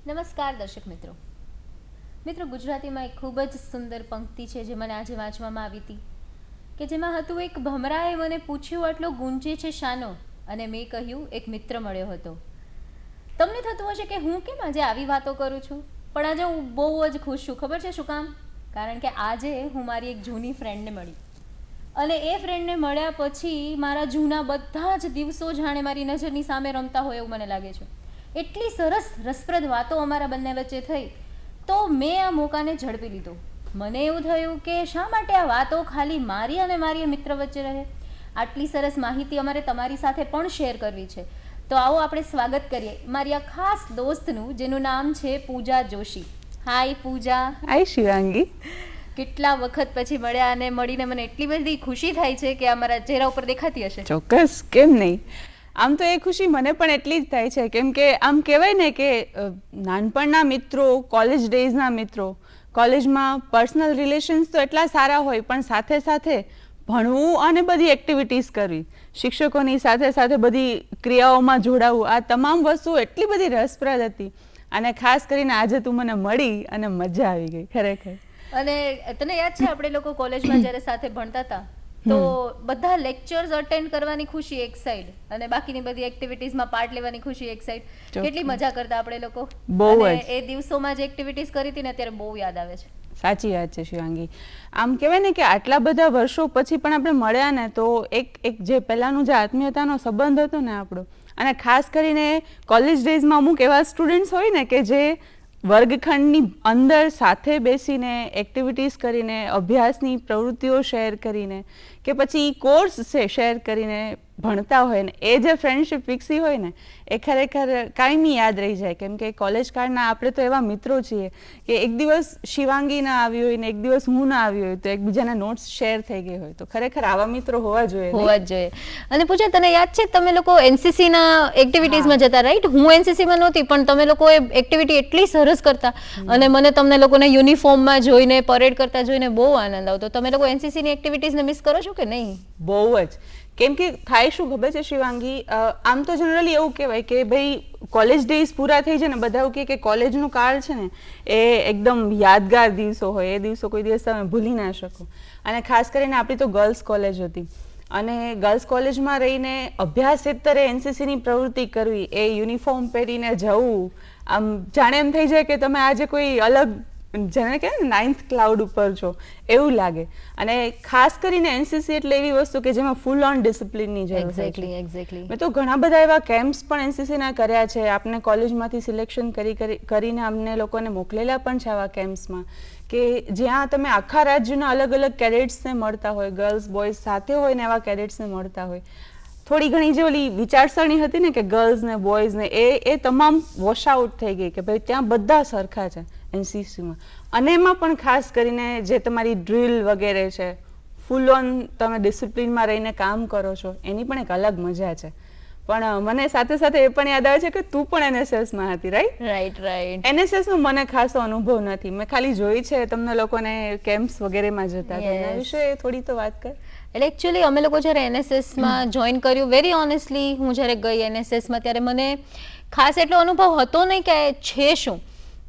નમસ્કાર દર્શક મિત્રો. ગુજરાતીમાં એક ખૂબ જ સુંદર પંક્તિ છે જે મને આજે વાંચવામાં આવી હતી કે જેમાં હતું, એક ભમરાએ મને પૂછ્યું આટલો ગુંજે છે શાનો, અને મેં કહ્યું એક મિત્ર મળ્યો હતો. તમને થતું હશે કે હું કેમ આજે આવી વાતો કરું છું, પણ આજે હું બહુ જ ખુશ છું. ખબર છે શું કામ? કારણ કે આજે હું મારી એક જૂની ફ્રેન્ડને મળી, અને એ ફ્રેન્ડને મળ્યા પછી મારા જૂના બધા જ દિવસો જાણે મારી નજરની સામે રમતા હોય એવું મને લાગે છે. એટલી સરસ રસપ્રદ વાતો અમારા બંને વચ્ચે થઈ, તો મેં આ મોકાને ઝડપી લીધો. મને એવું થયું કે શા માટે આ વાતો ખાલી મારી અને મારી મિત્ર વચ્ચે રહે. આટલી સરસ માહિતી અમારે તમારી સાથે પણ શેર કરવી છે. તો આવો આપણે સ્વાગત કરીએ મારી આ ખાસ દોસ્તનું, જેનું નામ છે પૂજા જોશી. હાય પૂજા. હાય શિવાંગી. કેટલા વખત પછી મળ્યા, અને મળીને મને એટલી બધી ખુશી થાય છે કે આ મારા ચહેરા ઉપર દેખાતી હશે. ચોક્કસ, કેમ નહીં. આમ તો એ ખુશી મને પણ એટલી જ થાય છે, કેમ કે આમ કહેવાય ને કે નાનપણના મિત્રો, કોલેજ ડેઝના મિત્રો, કોલેજમાં પર્સનલ રિલેશન્સ તો એટલા સારા હોય, પણ સાથે સાથે ભણવું અને બધી એક્ટિવિટીઝ કરવી, શિક્ષકોની સાથે સાથે બધી ક્રિયાઓમાં જોડાવું, આ તમામ વસ્તુઓ એટલી બધી રસપ્રદ હતી. અને ખાસ કરીને આજે તું મને મળી અને મજા આવી ગઈ ખરેખર. અને તને યાદ છે આપણે લોકો કોલેજમાં જ્યારે સાથે ભણતા હતા, તો બધા લેક્ચર્સ અટેન્ડ કરવાની ખુશી એક સાઈડ, અને બાકીની બધી એક્ટિવિટીઝમાં પાર્ટ લેવાની ખુશી એક સાઈડ. કેટલી મજા કરતા આપણે લોકો. બહુ જ. એ દિવસોમાં જે એક્ટિવિટીઝ કરી હતી ને અત્યારે બહુ યાદ આવે છે. સાચી વાત છે શિવાંગી. આમ કહેવાય ને કે આટલા બધા વર્ષો પછી પણ આપણે મળ્યા ને, તો એક જે પહેલાંનું જે આત્મીયતાનો સંબંધ હતો ને આપણો, અને ખાસ કરીને કોલેજ ડેઝમાં અમુક એવા સ્ટુડન્ટ્સ હોય ને કે જે વર્ગખંડની અંદર સાથે બેસીને એક્ટિવિટીઝ કરીને, અભ્યાસની પ્રવૃત્તિઓ શેર કરીને, કે પછી કોર્સ શેર કરીને ભણતા હોય ને, એ જે ફ્રેન્ડશિપ વિકસી હોય ને, એ ખરેખર કાયમી યાદ રહી જાય. કેમ કે કોલેજ કાળના આપણે તો એવા મિત્રો છીએ કે એક દિવસ શિવાંગી ના આવી હોય ને એક દિવસ હું ના આવી હોય, તો એકબીજાના નોટ્સ શેર થઈ ગઈ હોય, તો ખરેખર આવા મિત્રો હોવા જોઈએ. અને પૂજા, તને યાદ છે તમે લોકો એનસીસી ના એક્ટિવિટીઝમાં જતા, રાઈટ? હું એનસીસીમાં નહોતી, પણ તમે લોકો એ એક્ટિવિટી એટલી સરસ કરતા, અને મને તમને લોકોને યુનિફોર્મમાં જોઈને, પરેડ કરતા જોઈને બહુ આનંદ આવતો. તમે લોકો એનસીસી ની એક્ટિવિટીઝને મિસ કરો છો કે નહીં? બહુ જ. કેમ કે થાય શું ખબર છે શિવાંગી, આમ તો જનરલી એવું કહેવાય કે ભાઈ કોલેજ ડેઝ પૂરા થઈ જાય ને, બધા એવું કે કોલેજનું કાળ છે ને એ એકદમ યાદગાર દિવસો હોય, એ દિવસો કોઈ દિવસ તમે ભૂલી ના શકો. અને ખાસ કરીને આપણી તો ગર્લ્સ કોલેજ હતી, અને ગર્લ્સ કોલેજમાં રહીને અભ્યાસેતરે એનસીસીની પ્રવૃત્તિ કરવી, એ યુનિફોર્મ પહેરીને જવું, આમ જાણે એમ થઈ જાય કે તમે આજે કોઈ અલગ, જેને કહે ને 9th ક્લાઉડ ઉપર છો એવું લાગે. અને ખાસ કરીને એનસીસી એટલે એવી વસ્તુ કે જેમાં ફૂલ ઓન ડિસિપ્લિનની જરૂર છે. એક્ઝેક્ટલી. મેં તો ઘણા બધા એવા કેમ્પ્સ પણ એનસીસીના કર્યા છે. આપણે કોલેજમાંથી સિલેક્શન કરીને અમને લોકોને મોકલેલા પણ છે આવા કેમ્પ્સમાં, કે જ્યાં તમે આખા રાજ્યના અલગ અલગ કેડેટ્સને મળતા હોય, ગર્લ્સ બોયઝ સાથે હોય ને એવા કેડેટ્સને મળતા હોય. થોડી ઘણી જે ઓલી વિચારસરણી હતી ને કે ગર્લ્સ ને બોયઝ ને, એ તમામ વોશ આઉટ થઈ ગઈ કે ભાઈ ત્યાં બધા સરખા છે એનસીસીમાં. અને એમાં પણ ખાસ કરીને જે તમારી ડ્રીલ વગેરે છે, ફૂલ ઓન તમે ડિસિપ્લિનમાં રહીને કામ કરો છો, એની પણ એક અલગ મજા છે. પણ મને સાથે સાથે એ પણ યાદ આવે છે કે તું પણ એનએસએસમાં હતી, રાઈટ? રાઈટ. એનએસએસનો મને ખાસો અનુભવ નથી, મેં ખાલી જોઈ છે તમને લોકોને કેમ્પ્સ વગેરેમાં જતા. એના વિશે થોડી તો વાત કર. એટલે એકચ્યુઅલી અમે લોકો જ્યારે એનએસએસમાં જોઈન કર્યું, વેરી ઓનેસ્ટલી હું જ્યારે ગઈ એનએસએસમાં, ત્યારે મને ખાસ એટલો અનુભવ હતો નહીં કે છે શું,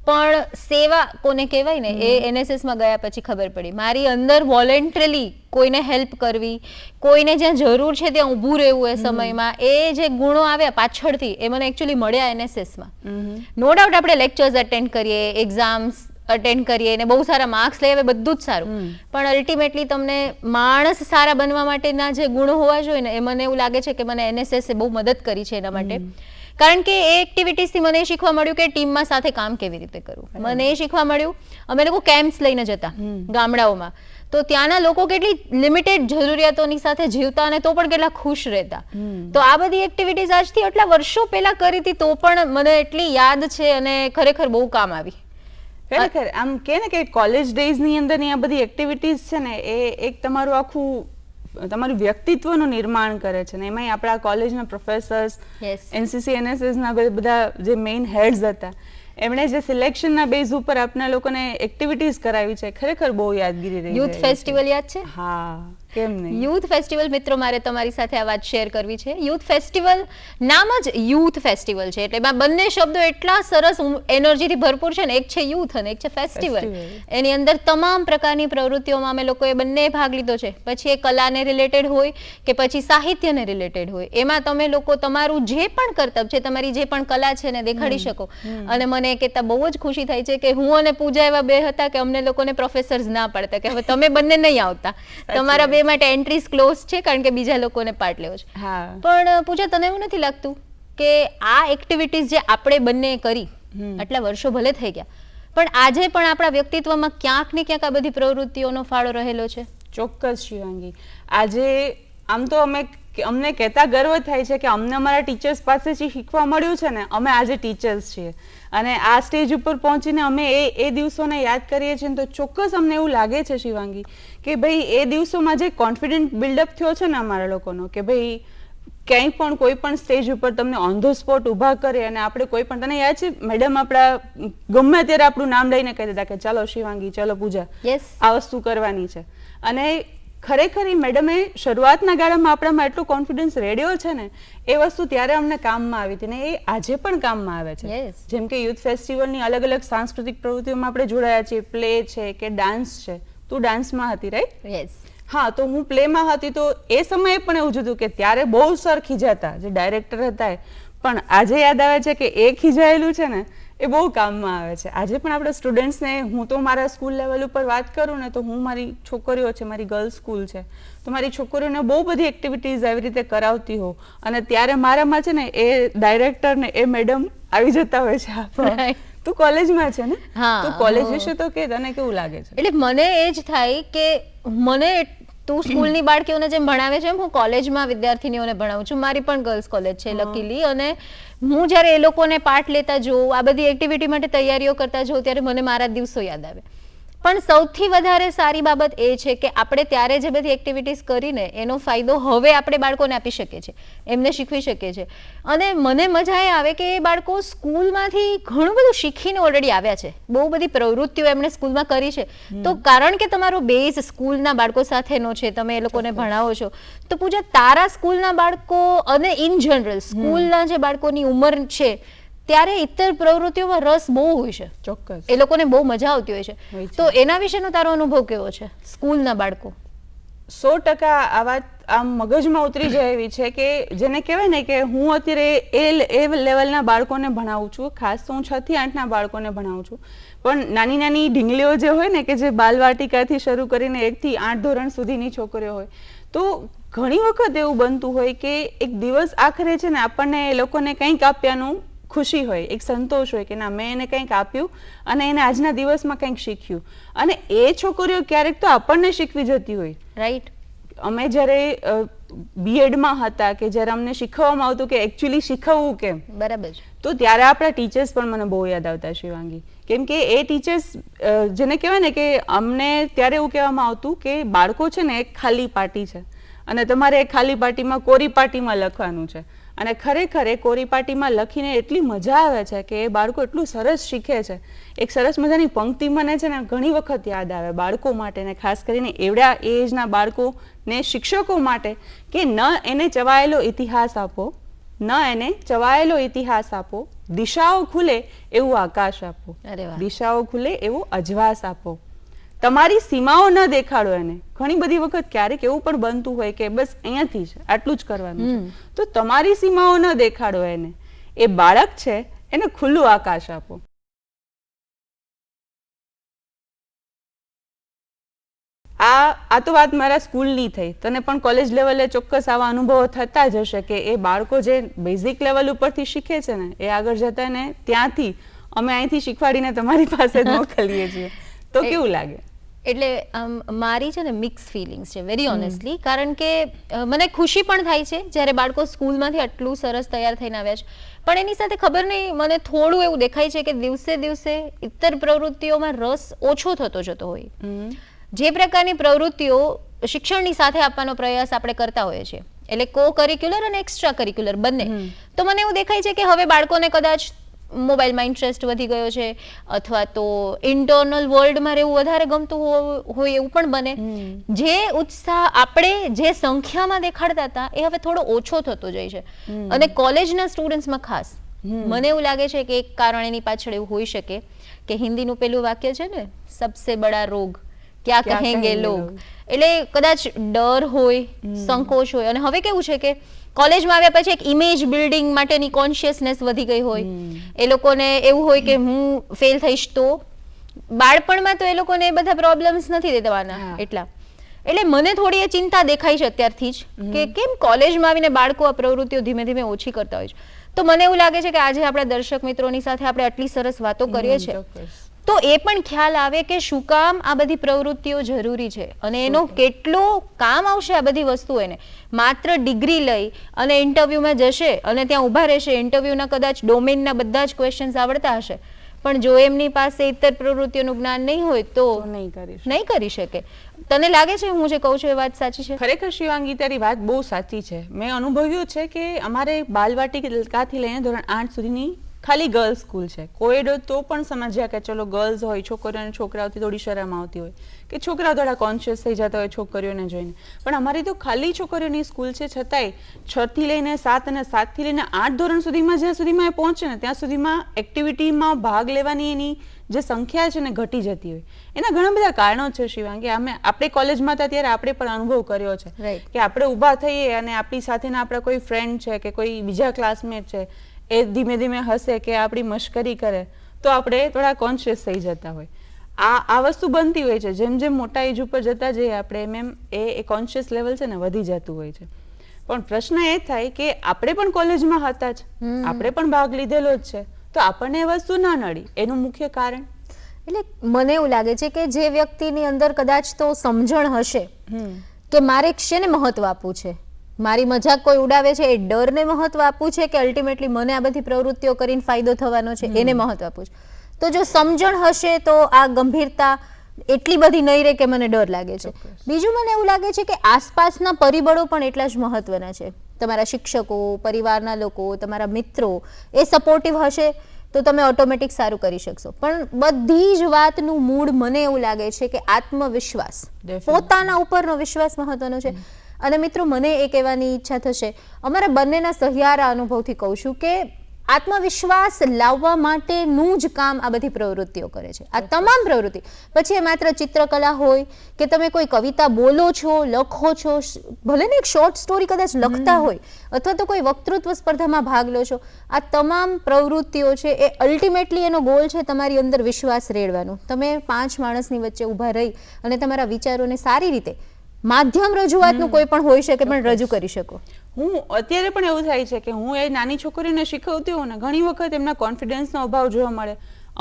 પણ સેવા કોને કહેવાય ને, એ એનએસએસમાં ગયા પછી ખબર પડી. મારી અંદર વોલેન્ટરીલી કોઈને હેલ્પ કરવી, કોઈને જ્યાં જરૂર છે ત્યાં ઊભું રહેવું, એ સમયમાં એ જે ગુણો આવ્યા પાછળથી, એ મને એકચ્યુઅલી મળ્યા એનએસએસમાં. નો ડાઉટ આપણે લેક્ચર્સ અટેન્ડ કરીએ, એક્ઝામ્સ અટેન્ડ કરીએ ને બહુ સારા માર્ક્સ લઈ આવે, બધું જ સારું, પણ અલ્ટિમેટલી તમને માણસ સારા બનવા માટેના જે ગુણો હોવા જોઈએ ને, એ મને એવું લાગે છે કે મને એનએસએસે બહુ મદદ કરી છે એના માટે. કારણ કે એ એક્ટિવિટીઝથી મને એ શીખવા મળ્યું કે ટીમમાં સાથે કામ કેવી રીતે કરવું. મને એ શીખવા મળ્યું, અમે લોકો કેમ્પ્સ લઈને જતા ગામડાઓમાં, તો ત્યાંના લોકો કેટલી લિમિટેડ જરૂરિયાતોની સાથે જીવતા, અને તો પણ કેટલા ખુશ રહેતા. તો આ બધી એક્ટિવિટીઝ આજથી આટલા વર્ષો પહેલા કરી હતી, તો પણ મને એટલી યાદ છે અને ખરેખર બહુ કામ આવી. ખરેખર આમ કે ને કે કોલેજ ડેઝની અંદરની આ બધી એક્ટિવિટીઝ છે ને, એ એક તમારું આખું તમારું વ્યક્તિત્વનું નિર્માણ કરે છે. ને એમાંય આપણા કોલેજના પ્રોફેસર્સ, એનસીસી એનએસએસના બધા જે મેઇન હેડ્સ હતા, એમણે જે સિલેક્શનના બેઝ ઉપર આપણા લોકોને એક્ટિવિટીઝ કરાવી છે, ખરેખર બહુ યાદગીરી રહી. યુથ ફેસ્ટિવલ યાદ છે? હા, કેમ નહીં? યુથ ફેસ્ટિવલ મિત્રો મારે તમારી સાથે આ વાત શેર કરવી છે. યુથ ફેસ્ટિવલ નામ જ યુથ ફેસ્ટિવલ છે એટલે એમાં બંને શબ્દો એટલા સરસ એનર્જીથી ભરપૂર છે ને, એક છે યુથ અને એક છે ફેસ્ટિવલ. એની અંદર તમામ પ્રકારની પ્રવૃત્તિઓમાં અમે લોકોએ બંને ભાગ લીધો છે. પછી એ કલાને રિલેટેડ હોય કે પછી સાહિત્યને રિલેટેડ હોય, એમાં તમે લોકો તમારું જે પણ કરતબ છે, તમારી જે પણ કલા છે ને દેખાડી શકો. અને મને કહેતા બહુ જ ખુશી થાય છે કે હું અને પૂજા એવા બે હતા કે અમને લોકોને પ્રોફેસર્સ ના પાડતા કે હવે તમે બંને નહીં આવતા, તમારા બે માટે એન્ટ્રીઝ ક્લોઝ છે કારણ કે બીજા લોકોને પાર્ટ લેવો છે. પણ પૂજા, તને એવું નથી લાગતું કે આ એક્ટિવિટીઝ જે આપણે બંને કરી, આટલા વર્ષો ભલે થઈ ગયા, પણ આજે પણ આપણા વ્યક્તિત્વમાં ક્યાંક ને ક્યાંક આ બધી પ્રવૃત્તિઓનો ફાળો રહેલો છે? ચોક્કસ શિવાંગી. આજે આમ તો અમને કહેતા ગર્વ થાય છે કે અમને અમારા ટીચર્સ પાસેથી શીખવા મળ્યું છે ને, અમે આજે ટીચર્સ છીએ. અને આ સ્ટેજ ઉપર પહોંચીને અમે એ દિવસોને યાદ કરીએ છીએ તો ચોક્કસ અમને એવું લાગે છે શિવાંગી કે ભાઈ એ દિવસોમાં જે કોન્ફિડન્ટ બિલ્ડઅપ થયો છે ને અમારા લોકોનો, કે ભાઈ ક્યાંય પણ કોઈ પણ સ્ટેજ ઉપર તમને ઓન ધ સ્પોટ ઊભા કરે અને આપણે કોઈ પણ, તને યાદ છે મેડમ આપણા ગમે ત્યારે આપણું નામ લઈને કહી દેતા કે ચાલો શિવાંગી, ચાલો પૂજા, આ વસ્તુ કરવાની છે. અને ખરેખર એ મેડમે શરૂઆતના ગાળામાં આપણામાં એટલો કોન્ફિડન્સ રેડ્યો છે ને, એ વસ્તુ ત્યારે અમને કામમાં આવી હતી ને એ આજે પણ કામમાં આવે છે. જેમ કે યુથ ફેસ્ટિવલની અલગ અલગ સાંસ્કૃતિક પ્રવૃત્તિઓમાં આપણે જોડાયા છીએ, પ્લે છે કે ડાન્સ છે. તું ડાન્સમાં હતી, રાઈટ? હા, તો હું પ્લેમાં હતી. તો એ સમયે પણ એવું જ હતું કે ત્યારે બહુ સર ખીજાતા, જે ડાયરેક્ટર હતા, પણ આજે યાદ આવે છે કે એ ખીજાયેલું છે ને એ બહુ કામમાં આવે છે. આજે પણ આપણે સ્ટુડન્ટ્સને, હું તો મારા સ્કૂલ લેવલ ઉપર વાત કરું ને તો હું, મારી છોકરીઓ છે, મારી ગર્લ્સ સ્કૂલ છે, તો મારી છોકરીઓને બહુ બધી એક્ટિવિટીઝ આવી રીતે કરાવતી હોઉં. અને ત્યારે મારામાં છે ને એ ડાયરેક્ટર ને એ મેડમ આવી જતા હોય છે. તું કોલેજમાં છે ને, તું કોલેજ વિશે તો કે તને કેવું લાગે છે? એટલે મને એ જ થાય કે મને તું સ્કૂલની બાળકીઓને જેમ ભણાવે છે એમ હું કોલેજમાં વિદ્યાર્થીનીઓને ભણાવું છું. મારી પણ ગર્લ્સ કોલેજ છે લકીલી. અને હું જ્યારે એ લોકોને પાઠ લેતા જોઉં, આ બધી એક્ટિવિટી માટે તૈયારીઓ કરતા જોઉં, ત્યારે મને મારા દિવસો યાદ આવે. પણ સૌથી વધારે સારી બાબત એ છે કે આપણે ત્યારે જે બધી એક્ટિવિટીઝ કરીને એનો ફાયદો હવે આપણે બાળકોને આપી શકીએ છીએ, એમને શીખવી શકીએ છીએ. અને મને મજા એ આવે કે એ બાળકો સ્કૂલમાંથી ઘણું બધું શીખીને ઓલરેડી આવ્યા છે, બહુ બધી પ્રવૃત્તિઓ એમણે સ્કૂલમાં કરી છે. તો કારણ કે તમારો બેઝ સ્કૂલના બાળકો સાથેનો છે, તમે એ લોકોને ભણાવો છો, તો પૂજા તારા સ્કૂલના બાળકો અને ઇન જનરલ સ્કૂલના જે બાળકોની ઉંમર છે ત્યારે ઇતર પ્રવૃત્તિઓમાં રસ બહુ હોય છે. ચોક્કસ એ લોકોને બહુ મજા આવતી હોય છે. તો એના વિશેનો તારો અનુભવ કેવો છે? સ્કૂલના બાળકો 100% આ વાત આમ મગજમાં ઉતરી જાય એવી છે કે જેને કહેવાય ને કે હું અત્યારે એ લેવલના બાળકોને ભણાવું છું. ખાસ તો હું 6 થી 8ના બાળકોને ભણાવું છું. પણ નાની નાની ઢીંગલીઓ જે હોય ને, કે જે બાલવાટિકાથી શરૂ કરીને 1 થી 8 ધોરણ સુધીની છોકરીઓ હોય, તો ઘણી વખત એવું બનતું હોય કે એક દિવસ આખરે છે ને આપણને એ લોકોને કંઈક આપ્યાનું ખુશી હોય, એક સંતોષ હોય કે ના મેં એને કંઈક આપ્યું અને એને આજના દિવસમાં કંઈક શીખ્યું. અને એ છોકરીઓ ક્યારેક તો આપણને શીખવી જતી હોય, રાઈટ? અમે જ્યારે બીએડમાં હતા કે જ્યારે અમને શીખવવામાં આવતું કે એકચ્યુઅલી શીખવવું કેમ, બરાબર, તો ત્યારે આપણા ટીચર્સ પણ મને બહુ યાદ આવતા શિવાંગી. કેમ કે એ ટીચર્સ જેને કહેવાય ને કે અમને ત્યારે એવું કહેવામાં આવતું કે બાળકો છે ને એક ખાલી પાટી છે અને તમારે એ ખાલી પાટીમાં કોરી પાટીમાં લખવાનું છે. અને ખરેખર એ કોરી પાટીમાં લખીને એટલી મજા આવે છે કે એ બાળકો એટલું સરસ શીખે છે. એક સરસ મજાની પંક્તિ મને છે ને ઘણી વખત યાદ આવે બાળકો માટે, ને ખાસ કરીને એવડા એજના બાળકોને શિક્ષકો માટે, કે ન એને ચવાયેલો ઇતિહાસ આપો, ન એને ચવાયેલો ઇતિહાસ આપો, દિશાઓ ખુલે એવું આકાશ આપો, દિશાઓ ખુલે એવો અજવાસ આપો, તમારી સીમાઓ ન દેખાડો એને. ઘણી બધી વખત ક્યારેક એવું પણ બનતું હોય કે બસ અહીંયાથી જ આટલું જ કરવાનું છે, તો તમારી સીમાઓ ન દેખાડો એને. એ બાળક છે એને ખુલ્લું આકાશ આપો. આ તો વાત મારા સ્કૂલની થઈ. તને પણ કોલેજ લેવલે ચોક્કસ આવા અનુભવો થતા જ હશે કે એ બાળકો જે બેઝિક લેવલ ઉપરથી શીખે છે ને એ આગળ જતા ને ત્યાંથી અમે અહીંથી શીખવાડીને તમારી પાસે જ મોકલીએ છીએ. તો કેવું લાગે? એટલે મારી છે ને મિક્સ ફિલિંગ્સ છે, વેરી ઓનેસ્ટલી. કારણ કે મને ખુશી પણ થાય છે જ્યારે બાળકો સ્કૂલમાંથી આટલું સરસ તૈયાર થઈને આવ્યા છે. પણ એની સાથે ખબર નહીં, મને થોડું એવું દેખાય છે કે દિવસે દિવસે ઇતર પ્રવૃત્તિઓમાં રસ ઓછો થતો જતો હોય. જે પ્રકારની પ્રવૃત્તિઓ શિક્ષણની સાથે આપવાનો પ્રયાસ આપણે કરતા હોઈએ છીએ, એટલે કો કરિક્યુલર અને એક્સ્ટ્રા કરિક્યુલર બંને, તો મને એવું દેખાય છે કે હવે બાળકોને કદાચ મોબાઈલમાં ઇન્ટરેસ્ટ વધી ગયો છે અથવા તો ઇન્ટરનલ વર્લ્ડમાં રહેવું વધારે ગમતું હોય એવું પણ બને. જે ઉત્સાહ આપણે જે સંખ્યામાં દેખાડતા હતા એ હવે થોડો ઓછો થતો જાય છે. અને કોલેજના સ્ટુડન્ટ્સમાં ખાસ મને એવું લાગે છે કે એક કારણ એની પાછળ એવું હોઈ શકે કે હિન્દીનું પેલું વાક્ય છે ને, સબસે બડા રોગ ક્યાં કહેંગે લોગ. એટલે કદાચ ડર હોય, સંકોચ હોય, અને હવે કેવું છે કે કોલેજમાં આવ્યા પછી એક ઇમેજ બિલ્ડિંગ માટેની કોન્શિયસનેસ વધી ગઈ હોય. એ લોકોને એવું હોય કે હું ફેલ થઈશ તો. બાળપણમાં તો એ લોકોને એ બધા પ્રોબ્લેમ્સ નથી દેવાના એટલા. એટલે મને થોડી એ ચિંતા દેખાય છે અત્યારથી જ કે કેમ કોલેજમાં આવીને બાળકો આ પ્રવૃત્તિઓ ધીમે ધીમે ઓછી કરતા હોય છે. તો મને એવું લાગે છે કે આજે આપણા દર્શક મિત્રોની સાથે આપણે આટલી સરસ વાતો કરીએ છીએ તો એ પણ ખ્યાલ આવે કે શું કામ આ બધી પ્રવૃત્તિઓ જરૂરી છે અને એનો કેટલો કામ આવશે આ બધી વસ્તુ. એને માત્ર ડિગ્રી લઈ અને ઇન્ટરવ્યુમાં જશે અને ત્યાં ઊભા રહેશે, ઇન્ટરવ્યુના કદાચ ડોમેનના બધા જ ક્વેશ્ચન્સ આવડતા હશે, પણ જો એમની પાસે ઇતર પ્રવૃત્તિઓનું જ્ઞાન નહીં હોય તો નહીં કરી શકે. તને લાગે છે હું જે કહું છું એ વાત સાચી છે? ખરેખર શિવાંગી, તારી વાત બહુ સાચી છે. મેં અનુભવ્યું છે કે અમારે બાલવાટિકાથી લઈને ધોરણ 8 સુધીની ખાલી ગર્લ્સ સ્કૂલ છે. કોએડ તો પણ સમજ્યા કે ચલો ગર્લ્સ હોય, છોકરીઓ અને છોકરાઓથી થોડી શરમ આવતી હોય કે છોકરાઓ થોડા કોન્શિયસ થઈ જતા હોય છોકરીઓને જોઈને, પણ અમારી તો ખાલી છોકરીઓની સ્કૂલ છે. છતાંય 6 થી લઈને 7 અને 7 થી લઈને 8 ધોરણ સુધીમાં જ્યાં સુધીમાં એ પહોંચે ને ત્યાં સુધીમાં એક્ટિવિટીમાં ભાગ લેવાની એની જે સંખ્યા છે ને ઘટી જતી હોય. એના ઘણા બધા કારણો છે શિવાંગી. આપણે કોલેજમાં હતા ત્યારે આપણે પણ અનુભવ કર્યો છે કે આપણે ઊભા થઈએ અને આપણી સાથેના આપણા કોઈ ફ્રેન્ડ છે કે કોઈ બીજા ક્લાસમેટ છે એ ધીમે ધીમે હસે કે આપણી મશ્કરી કરે તો આપણે થોડા કોન્શિયસ થઈ જતા હોય. આ વસ્તુ બનતી હોય છે. જેમ જેમ મોટા એજ ઉપર જતા જઈએ આપણે એમ એ કોન્શિયસ લેવલ છે ને વધી જતું હોય છે. પણ પ્રશ્ન એ થાય કે આપણે પણ કોલેજમાં હતા જ, આપણે પણ ભાગ લીધેલો જ છે, તો આપણને એ વસ્તુ ના નડી. એનું મુખ્ય કારણ એટલે મને એવું લાગે છે કે જે વ્યક્તિની અંદર કદાચ તો સમજણ હશે કે મારે શેને મહત્વ આપવું છે, મારી મજાક કોઈ ઉડાવે છે એ ડરને મહત્વ આપવું છે કે અલ્ટિમેટલી મને આ બધી પ્રવૃત્તિઓ કરીને ફાયદો થવાનો છે એને મહત્વ આપવું છે. તો જો સમજણ હશે તો આ ગંભીરતા એટલી બધી નહીં રહે કે મને ડર લાગે છે. બીજું મને એવું લાગે છે કે આસપાસના પરિબળો પણ એટલા જ મહત્વના છે. તમારા શિક્ષકો, પરિવારના લોકો, તમારા મિત્રો એ સપોર્ટિવ હશે તો તમે ઓટોમેટિક સારું કરી શકશો. પણ બધી જ વાતનું મૂળ મને એવું લાગે છે કે આત્મવિશ્વાસ, પોતાના ઉપરનો વિશ્વાસ મહત્વનો છે. અને મિત્રો મને એ કહેવાની ઈચ્છા થશે, અમારા બંનેના સહિયારા અનુભવથી કહું છું કે આત્મવિશ્વાસ લાવવા માટેનું જ કામ આ બધી પ્રવૃત્તિઓ કરે છે. આ તમામ પ્રવૃત્તિ, પછી એ માત્ર ચિત્રકલા હોય કે તમે કોઈ કવિતા બોલો છો, લખો છો, ભલે ને એક શોર્ટ સ્ટોરી કદાચ લખતા હોય અથવા તો કોઈ વક્તૃત્વ સ્પર્ધામાં ભાગ લો છો, આ તમામ પ્રવૃત્તિઓ છે એ અલ્ટિમેટલી એનો ગોલ છે તમારી અંદર વિશ્વાસ રેડવાનું. તમે 5 માણસની વચ્ચે ઊભા રહી અને તમારા વિચારોને સારી રીતે માધ્યમ રજૂઆતનું કોઈ પણ હોઈ શકે પણ રજૂ કરી શકો. હું અત્યારે પણ એવું થાય છે કે હું એ નાની છોકરીઓને શીખવતી હોઉં ને ઘણી વખત એમના કોન્ફિડન્સનો અભાવ જોવા મળે.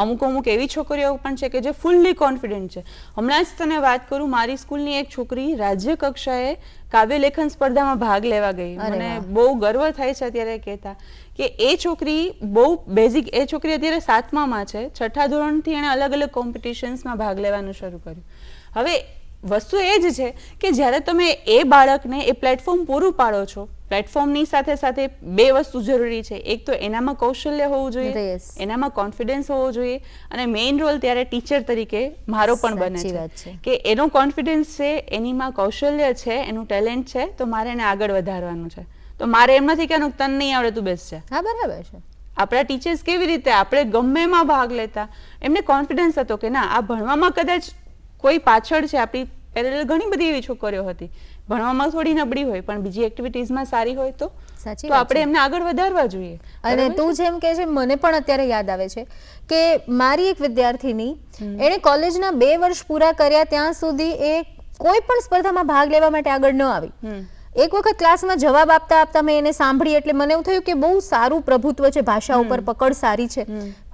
અમુક એવી છોકરીઓ પણ છે કે જે ફૂલ્લી કોન્ફિડન્ટ છે. હમણાં જ તને વાત કરું, મારી સ્કૂલની એક છોકરી રાજ્ય કક્ષાએ કાવ્ય લેખન સ્પર્ધામાં ભાગ લેવા ગઈ. મને બહુ ગર્વ થાય છે અત્યારે કહેતા કે એ છોકરી બહુ બેઝિક, એ છોકરી અત્યારે 7મામાં છે, 6ઠા ધોરણથી એણે અલગ અલગ કોમ્પિટિશન્સમાં ભાગ લેવાનું શરૂ કર્યું. હવે વસ્તુ એ જ છે કે જ્યારે તમે એ બાળકને એ પ્લેટફોર્મ પૂરું પાડો છો, પ્લેટફોર્મની સાથે સાથે 2 વસ્તુ જરૂરી છે. એક તો એનામાં કૌશલ્ય હોવું જોઈએ, એનામાં કોન્ફિડન્સ હોવો જોઈએ, અને મેઇન રોલ ત્યારે ટીચર તરીકે મારો પણ બને છે કે એનો કોન્ફિડન્સ છે, એનીમાં કૌશલ્ય છે, એનું ટેલેન્ટ છે, તો મારે એને આગળ વધારવાનું છે. તો મારે એમ નથી કે તને નહીં આવડે તું બેસ છે. હા, બરાબર છે. આપણા ટીચર્સ કેવી રીતે, આપણે ગમે એમાં ભાગ લેતા, એમને કોન્ફિડન્સ હતો કે ના આ ભણવામાં કદાચ કોઈ પાછળ છે. આપણી પેરેલલ ઘણી બધી એવી છોકરીઓ હતી ભણવામાં થોડી નબળી હોય પણ બીજી એક્ટિવિટીઝમાં સારી હોય તો આપણે એમને આગળ વધારવા જોઈએ. અને તું જેમ કે છે, મને પણ અત્યારે યાદ આવે છે કે મારી એક વિદ્યાર્થીની, એણે કોલેજના 2 વર્ષ પૂરા કર્યા ત્યાં સુધી એ કોઈ પણ સ્પર્ધામાં ભાગ લેવા માટે આગળ ન આવી. એક વખત ક્લાસમાં જવાબ આપતા આપતા મેં એને સાંભળી એટલે મને એવું થયું કે બહુ સારું પ્રભુત્વ છે, ભાષા ઉપર પકડ સારી છે,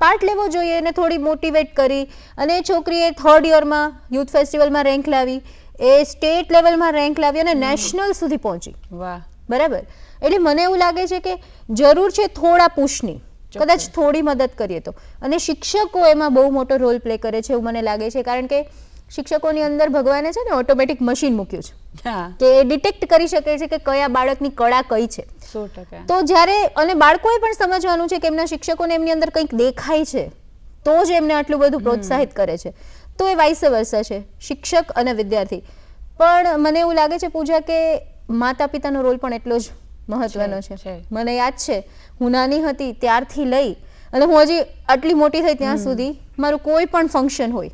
પાર્ટ લેવો જોઈએ. એને થોડી મોટિવેટ કરી અને એ છોકરીએ 3rd યરમાં યુથ ફેસ્ટિવલમાં રેન્ક લાવી, એ સ્ટેટ લેવલમાં રેન્ક લાવી અને નેશનલ સુધી પહોંચી. વાહ, બરાબર. એટલે મને એવું લાગે છે કે જરૂર છે થોડા પુશની, કદાચ થોડી મદદ કરીએ તો. અને શિક્ષકો એમાં બહુ મોટો રોલ પ્લે કરે છે એવું મને લાગે છે, કારણ કે શિક્ષકોની અંદર ભગવાને છે ને ઓટોમેટિક મશીન મૂક્યું છે હા કે એ ડિટેક્ટ કરી શકે છે કે કયા બાળકની કળા કઈ છે. 100%. તો જ્યારે અને બાળકોએ પણ સમજવાનું છે કે એમના શિક્ષકોને એમની અંદર કંઈક દેખાય છે તો જ એમને આટલું બધું પ્રોત્સાહિત કરે છે. તો એ વાઇસ વર્સા છે, શિક્ષક અને વિદ્યાર્થી. પણ મને એવું લાગે છે પૂજા કે માતા પિતાનો રોલ પણ એટલો જ મહત્વનો છે. મને યાદ છે હું નાની હતી ત્યારથી લઈ અને હું હજી આટલી મોટી થઈ ત્યાં સુધી મારું કોઈ પણ ફંક્શન હોય,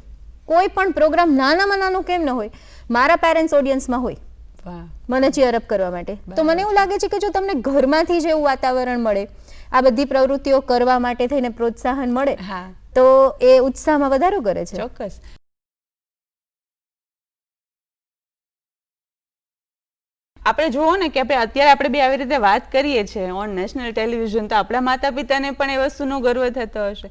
કોઈ પણ પ્રોગ્રામ નાનામાં નાનું કેમ ન હોય, મારા પેરેન્ટ્સ ઓડિયન્સમાં હોય વાહ મને ચીયરઅપ કરવા માટે. તો મને એવું લાગે છે કે જો તમને ઘરમાંથી જ એવું વાતાવરણ મળે, આ બધી પ્રવૃત્તિઓ કરવા માટે થઈને પ્રોત્સાહન મળે હા તો એ ઉત્સાહમાં વધારો કરે છે. ચોક્કસ. આપણે જુઓ ને કે અત્યારે બે આવી રીતે વાત કરીએ છીએ ઓન નેશનલ ટેલિવિઝન, તો આપણા માતા પિતાને પણ એ વસ્તુનો ગર્વ થતો હશે.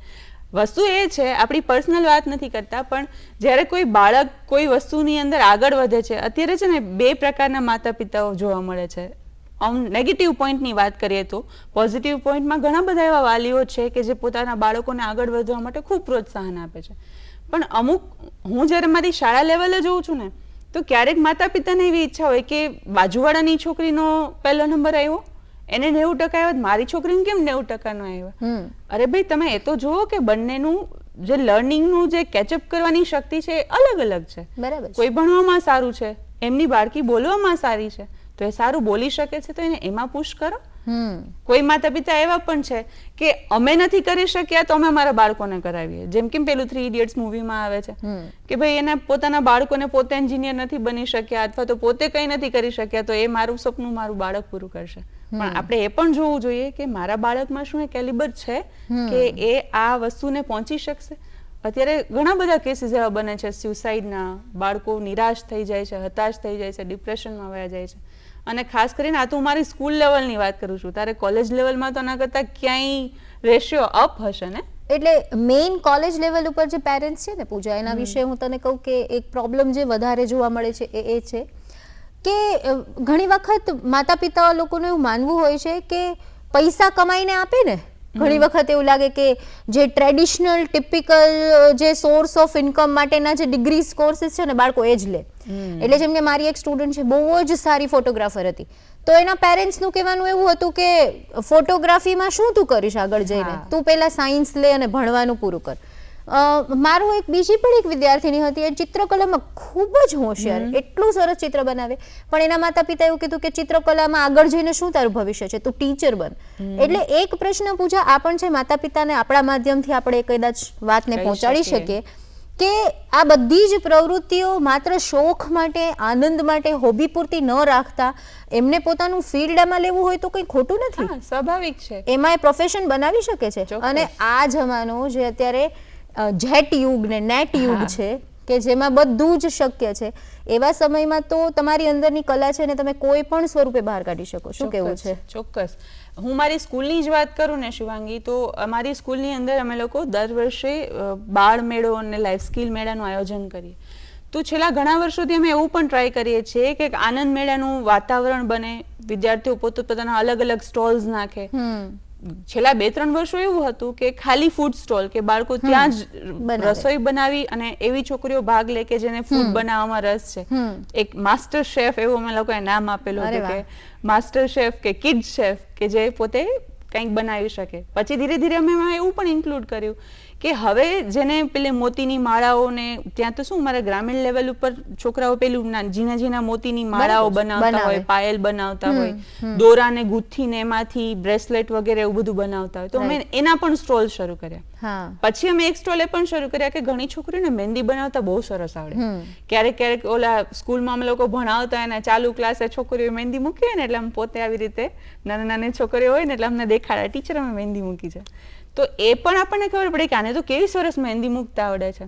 વસ્તુ એ છે, આપણી પર્સનલ વાત નથી કરતા, પણ જ્યારે કોઈ બાળક કોઈ વસ્તુની અંદર આગળ વધે છે, અત્યારે છે ને 2 પ્રકારના માતા પિતાઓ જોવા મળે છે. નેગેટિવ પોઈન્ટની વાત કરીએ તો પોઝિટિવ પોઈન્ટમાં ઘણા બધા એવા વાલીઓ છે કે જે પોતાના બાળકોને આગળ વધવા માટે ખૂબ પ્રોત્સાહન આપે છે. પણ અમુક, હું જ્યારે મારી શાળા લેવલે જોઉં છું ને, તો ક્યારેક માતા પિતાને એવી ઈચ્છા હોય કે બાજુવાળાની છોકરીનો પહેલો નંબર આવ્યો, એને 90% આવ્યા, મારી છોકરીને કેમ 90% આવ્યા? અરે ભાઈ, તમે એ તો જુઓ કે બંનેનું જે લર્નિંગનું જે કેચઅપ કરવાની શક્તિ છે એ અલગ અલગ છે. બરાબર. કોઈ ભણવામાં સારું છે, એમની બાળકી બોલવામાં સારી છે, તો એ સારું બોલી શકે છે તો એને એમાં પુશ કરો. કોઈ માતા પિતા એવા પણ છે કે અમે નથી કરી શક્યા તો અમે અમારા બાળકોને કરાવીએ. જેમ કે પેલું 3 ઇડિયટ્સ મૂવીમાં આવે છે કે ભાઈ એને પોતાના બાળકોને પોતે એન્જિનિયર નથી બની શક્યા અથવા તો પોતે કંઈ નથી કરી શક્યા તો એ મારું સપનું મારું બાળક પૂરું કરશે. પણ આપણે એ પણ જોવું જોઈએ કે મારા બાળકમાં શું એ કેલિબર છે કે એ આ વસ્તુને પહોંચી શકશે. અત્યારે ઘણા બધા કેસીસ એવા બને છે સ્યુસાઇડના, બાળકો નિરાશ થઈ જાય છે, હતાશ થઈ જાય છે, ડિપ્રેશનમાં વયા જાય છે. અને ખાસ કરીને આ તો હું મારી સ્કૂલ લેવલની વાત કરું છું, તારે કોલેજ લેવલમાં તો આના કરતાં ક્યાંય રેશિયો અપ હશે ને. એટલે મેઇન કોલેજ લેવલ ઉપર જે પેરેન્ટ્સ છે ને પૂજા, એના વિશે હું તને કહું કે એક પ્રોબ્લેમ જે વધારે જોવા મળે છે એ છે કે ઘણી વખત માતા પિતા લોકોને એવું માનવું હોય છે કે પૈસા કમાઈને આપે ને, ઘણી વખત એવું લાગે કે જે ટ્રેડિશનલ ટિપિકલ જે સોર્સ ઓફ ઇન્કમ માટેના જે ડિગ્રી કોર્સીસ છે ને બાળકો એ જ લે. એટલે જેમ કે મારી એક સ્ટુડન્ટ છે, બહુ જ સારી ફોટોગ્રાફર હતી, તો એના પેરેન્ટ્સનું કહેવાનું એવું હતું કે ફોટોગ્રાફીમાં શું તું કરીશ આગળ જઈને, તું પહેલા સાયન્સ લે અને ભણવાનું પૂરું કર. મારું એક બીજી પણ એક વિદ્યાર્થીની હતી, એ ચિત્રકલામાં ખૂબ જ હોશિયાર, એટલું સરસ ચિત્ર બનાવે, પણ એના માતા પિતા એવું કીધું કે ચિત્રકલામાં આગળ જઈને શું તારું ભવિષ્ય છે, તું ટીચર બન. એટલે એક પ્રશ્ન પૂજા આ પણ છે માતા પિતાને આપણા માધ્યમથી આપણે કદાચ વાતને પહોંચાડી શકીએ કે આ બધી જ પ્રવૃત્તિઓ માત્ર શોખ માટે, આનંદ માટે, હોબી પૂરતી ન રાખતા એમને પોતાનું ફિલ્ડમાં લેવું હોય તો કંઈ ખોટું નથી, સ્વાભાવિક છે, એમાં એ પ્રોફેશન બનાવી શકે છે. અને આ જમાનો જે અત્યારે જેટ યુગ ને નેટ યુગ છે કે જેમાં બધું જ શક્ય છે, એવા સમયમાં તો તમારી અંદરની કલા છે ને તમે કોઈ પણ સ્વરૂપે બહાર કાઢી શકો. શું કેવું છે? ચોક્કસ. હું મારી સ્કૂલની જ વાત કરું ને શિવાંગી, તો અમારી સ્કૂલની અંદર અમે લોકો દર વર્ષે બાળ મેળો અને લાઈફ સ્કિલ મેળાનું આયોજન કરીએ. તો છેલ્લા ઘણા વર્ષોથી અમે એવું પણ ટ્રાય કરીએ છીએ કે આનંદ મેળાનું વાતાવરણ બને, વિદ્યાર્થીઓ પોતાના અલગ અલગ સ્ટોલ્સ નાખે. છેલ્લા 2-3 વર્ષો એવું હતું કે ખાલી ફૂડ સ્ટોલ, કે બાળકો ત્યાં જ રસોઈ બનાવી અને એવી છોકરીઓ ભાગ લે કે જેને ફૂડ બનાવવામાં રસ છે. એક માસ્ટર શેફ એવું અમે લોકોએ નામ આપેલું હતું કે માસ્ટર શેફ કે કિડ શેફ, કે જે પોતે કંઈક બનાવી શકે. પછી ધીરે ધીરે અમે એમાં એવું પણ ઇન્ક્લુડ કર્યું કે હવે જેને પેલે મોતીની માળાઓને, ત્યાં તો શું મારા ગ્રામીણ લેવલ ઉપર છોકરાઓ પેલું ઝીણા ઝીણા મોતીની માળાઓ બનાવતા હોય, પાયલ બનાવતા હોય, દોરાને ગૂંથીને એમાંથી બ્રેસલેટ વગેરે એવું બધું બનાવતા હોય, તો અમે એના પણ સ્ટોલ શરૂ કર્યા. પછી અમે એક સ્ટોલ એ પણ શરૂ કર્યા કે ઘણી છોકરીઓને મહેંદી બનાવતા બહુ સરસ આવડે. ક્યારેક ક્યારેક ઓલા સ્કૂલમાં અમે લોકો ભણાવતા અને ચાલુ ક્લાસે છોકરીઓ મહેંદી મૂકી હોય ને, એટલે અમે પોતે આવી રીતે નાની નાની છોકરીઓ હોય ને એટલે અમને દેખાડે, ટીચર અમે મહેંદી મૂકી છે. તો એ પણ આપણને ખબર પડે કે આને તો કેવી સરસ મહેંદી મૂકતા આવડે છે.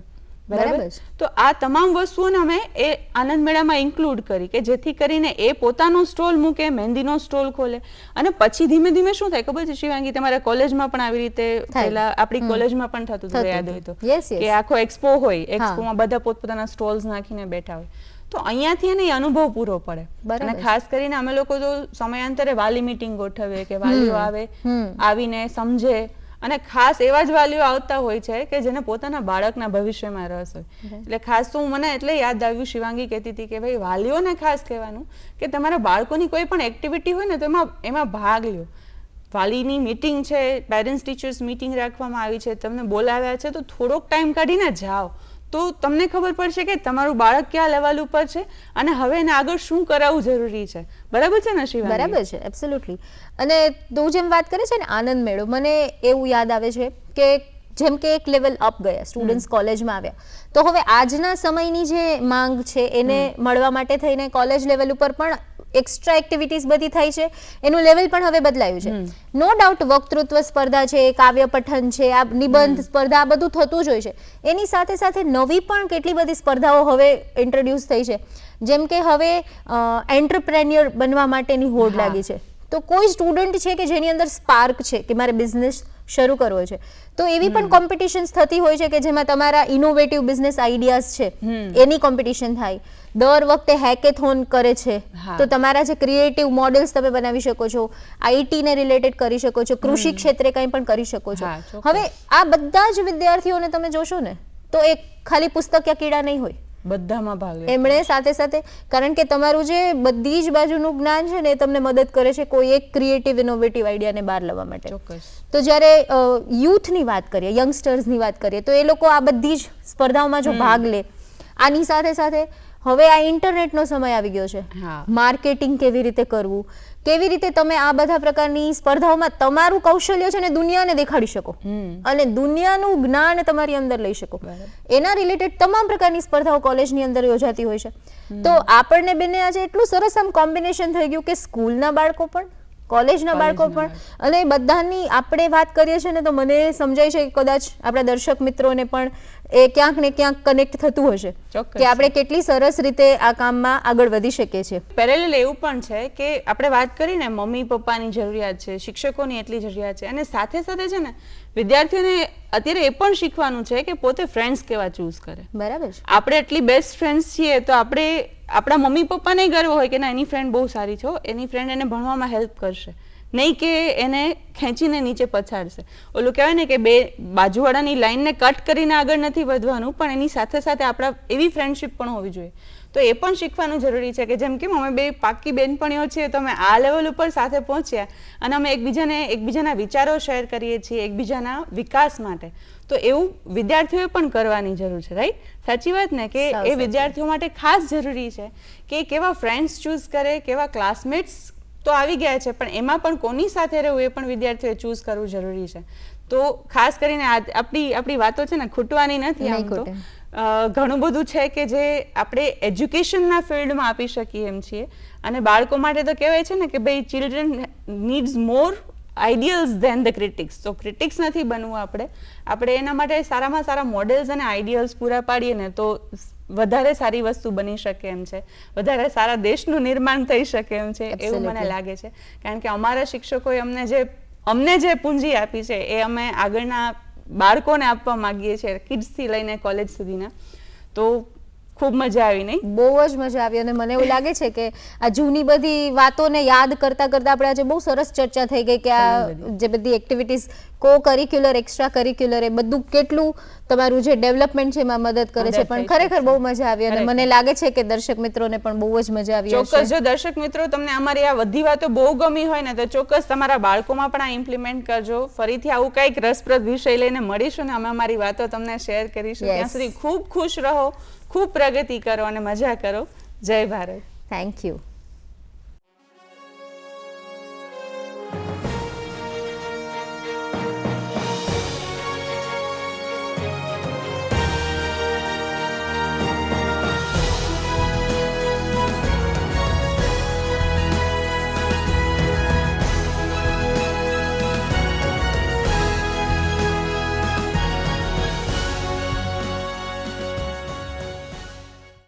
બરાબર. તો આ તમામ વસ્તુઓને અમે એ આનંદ મેળામાં ઇન્ક્લુડ કરી કે જેથી કરીને એ પોતાનો સ્ટોલ મૂકે, મહેંદીનો સ્ટોલ ખોલે. અને પછી ધીમે ધીમે શું થાય ખબર છે શિવાંગી, તમારા કોલેજમાં પણ આવી રીતે પહેલા આપણી કોલેજમાં પણ થતું હતું, યાદ હોય તો, કે આખો એક્સપો હોય, એક્સપોમાં બધા પોતપોતાના સ્ટોલ્સ નાખીને બેઠા હોય. તો અહીંયાથી એને અનુભવ પૂરો પડે. અને ખાસ કરીને અમે લોકો તો સમયાંતરે વાલી મીટિંગ ગોઠવીએ કે વાલીઓ આવે, આવીને સમજે અને ખાસ એવા જ વાલીઓ આવતા હોય છે કે જેને પોતાના બાળકના ભવિષ્યમાં રસ હોય. એટલે ખાસ તો મને એટલે યાદ આવ્યું, શિવાંગી કહેતી હતી કે ભાઈ વાલીઓને ખાસ કહેવાનું કે તમારા બાળકોની કોઈ પણ એક્ટિવિટી હોય ને તો એમાં ભાગ લ્યો. વાલીની મીટિંગ છે, પેરેન્ટ્સ ટીચર્સ મીટિંગ રાખવામાં આવી છે, તમને બોલાવ્યા છે, તો થોડોક ટાઈમ કાઢીને જાઓ તો તમને ખબર પડશે કે તમારું બાળક કયા લેવલ ઉપર છે અને હવે એને આગળ શું કરાવવું જરૂરી છે. બરાબર છે ને શિવાંગી? બરાબર છે, એબ્સોલ્યુટલી. અને તું જેમ વાત કરે છે ને આનંદ મેળો, મને એવું યાદ આવે છે કે જેમ કે એક લેવલ અપ ગયા સ્ટુડન્ટ્સ કોલેજમાં આવ્યા, તો હવે આજના સમયની જે માંગ છે એને મળવા માટે થઈને કોલેજ લેવલ ઉપર પણ એક્સ્ટ્રા એક્ટિવિટીઝ બધી થઈ છે, એનું લેવલ પણ હવે બદલાયું છે. નો ડાઉટ વક્તૃત્વ સ્પર્ધા છે, કાવ્ય પઠન છે, આ નિબંધ સ્પર્ધા, આ બધું થતું જ હોય છે. એની સાથે સાથે નવી પણ કેટલી બધી સ્પર્ધાઓ હવે ઇન્ટ્રોડ્યુસ થઈ છે. જેમ કે હવે એન્ટરપ્રેન્યોર બનવા માટેની હોડ લાગી છે. તો કોઈ સ્ટુડન્ટ છે કે જેની અંદર સ્પાર્ક છે કે મારે બિઝનેસ શરૂ કરવો છે, તો એવી પણ કોમ્પિટિશન્સ થતી હોય છે કે જેમાં તમારા ઇનોવેટિવ બિઝનેસ આઈડિયાઝ છે એની કોમ્પિટિશન થાય. દર વખતે હેકેથોન કરે છે, તો તમારા જે ક્રિએટિવ મોડેલ્સ તમે બનાવી શકો છો, આઈટી ને રિલેટેડ કરી શકો છો, કૃષિ ક્ષેત્રે કંઈ પણ કરી શકો છો. હવે આ બધા જ વિદ્યાર્થીઓને તમે જોશો ને તો એક ખાલી પુસ્તકિયા કીડા નહીં હોય, બધામાં ભાગ લે. એમણે સાથે સાથે, કારણ કે તમારું જે બધી જ બાજુનું જ્ઞાન છે ને એ તમને મદદ કરે છે કોઈ એક ક્રિએટિવ ઇનોવેટિવ આઈડિયાને બહાર લાવવા માટે. ચોક્કસ. તો જ્યારે યુથની વાત કરીએ, યંગસ્ટર્સની વાત કરીએ, તો એ લોકો આ બધી જ સ્પર્ધાઓમાં જો ભાગ લે, આની સાથે સાથે હવે આ ઇન્ટરનેટનો સમય આવી ગયો છે. માર્કેટિંગ કેવી રીતે કરવું, કેવી રીતે તમે આ બધા પ્રકારની સ્પર્ધાઓમાં તમારું કૌશલ્ય છે ને દુનિયાને દેખાડી શકો અને દુનિયાનું જ્ઞાન તમારી અંદર લઈ શકો. એના રિલેટેડ તમામ પ્રકારની સ્પર્ધાઓ કોલેજની અંદર યોજાતી હોય છે. તો આપણને બંને આજે એટલું સરસ આમ કોમ્બિનેશન થઈ ગયું કે સ્કૂલના બાળકો પણ, કોલેજના બાળકો પણ, અને બધાની આપણે વાત કરીએ છીએ ને તો મને સમજાય છે કે કદાચ આપણા દર્શક મિત્રોને પણ એ ક્યાંક ને ક્યાંક કનેક્ટ થતું હશે કે આપણે કેટલી સરસ રીતે આ કામમાં આગળ વધી શકીએ છીએ. પેરેલલ એવું પણ છે કે આપણે વાત કરીને મમ્મી પપ્પાની જરૂરિયાત છે, શિક્ષકોની એટલી જરૂરિયાત છે, અને સાથે સાથે છે ને વિદ્યાર્થીઓને અત્યારે એ પણ શીખવાનું છે કે પોતે ફ્રેન્ડ્સ કેવા ચૂઝ કરે. બરાબર છે. આપણે એટલી બેસ્ટ ફ્રેન્ડ્સ છીએ તો આપણે આપણા મમ્મી પપ્પાને ગર્વ હોય કે ના એની ફ્રેન્ડ બહુ સારી છે, એની ફ્રેન્ડ એને ભણવામાં હેલ્પ કરશે, નહીં કે એને ખેંચીને નીચે પછાડશે. ઓલું કહેવાય ને કે બે બાજુવાળાની લાઈનને કટ કરીને આગળ નથી વધવાનું, પણ એની સાથે સાથે આપણા એવી ફ્રેન્ડશિપ પણ હોવી જોઈએ. તો એ પણ શીખવાનું જરૂરી છે કે જેમ કે અમે બે પાક્કી બેનપણીઓ છીએ તો અમે આ લેવલ ઉપર સાથે પહોંચ્યા અને અમે એકબીજાના વિચારો શેર કરીએ છીએ એકબીજાના વિકાસ માટે. તો એવું વિદ્યાર્થીઓએ પણ કરવાની જરૂર છે, રાઈટ? સાચી વાત ને? કે એ વિદ્યાર્થીઓ માટે ખાસ જરૂરી છે કે કેવા ફ્રેન્ડ્સ ચૂઝ કરે, કેવા ક્લાસમેટ્સ તો આવી ગયા છે, પણ એમાં પણ કોની સાથે રહેવું એ પણ વિદ્યાર્થીઓએ ચૂઝ કરવું જરૂરી છે. તો ખાસ કરીને આપણી વાતો છે ને ખૂટવાની નથી. આમ તો ઘણું બધું છે કે જે આપણે એજ્યુકેશનના ફિલ્ડમાં આપી શકીએ એમ છીએ, અને બાળકો માટે તો કહેવાય છે ને કે ભાઈ children needs more ideals than the critics. તો ક્રિટિક્સ નથી બનવું આપણે એના માટે સારામાં સારા મોડેલ્સ અને આઈડિયલ્સ પૂરા પાડીએ ને તો વધારે સારી વસ્તુ બની શકે એમ છે, વધારે સારા દેશનું નિર્માણ થઈ શકે એમ છે, એવું મને લાગે છે. કારણ કે અમારા શિક્ષકોએ અમને જે પૂંજી આપી છે એ અમે આગળના બાળકોને આપવા માંગીએ છીએ, કિડ્સથી લઈને કોલેજ સુધીના. તો ખૂબ મજા આવી, નહીં? બહુ જ મજા આવી. અને મને એવું લાગે છે કે આ જૂની બધી વાતોને યાદ કરતા કરતા આપણે આજે બહુ સરસ ચર્ચા થઈ ગઈ કે આ જે બધી એક્ટિવિટીઝ કો કરિક્યુલર, એક્સ્ટ્રા કરિક્યુલર, એ બધું કેટલું તમારું જે ડેવલપમેન્ટ છે એમાં મદદ કરે છે. પણ ખરેખર બહુ મજા આવી અને મને લાગે છે કે દર્શક મિત્રોને પણ બહુ જ મજા આવી હશે. ચોક્કસ. જો દર્શક મિત્રો તમને અમારી આ બધી વાતો બહુ ગમી હોય ને તો ચોક્કસ તમારા બાળકોમાં પણ આ ઇમ્પ્લિમેન્ટ કરજો. ફરીથી આવું કંઈક રસપ્રદ વિષય લઈને મળીશું ને અમે અમારી વાતો તમને શેર કરીશું. ત્યાં સુધી ખૂબ ખુશ રહો, ખૂબ પ્રગતિ કરો અને મજા કરો. જય ભારત. Thank you.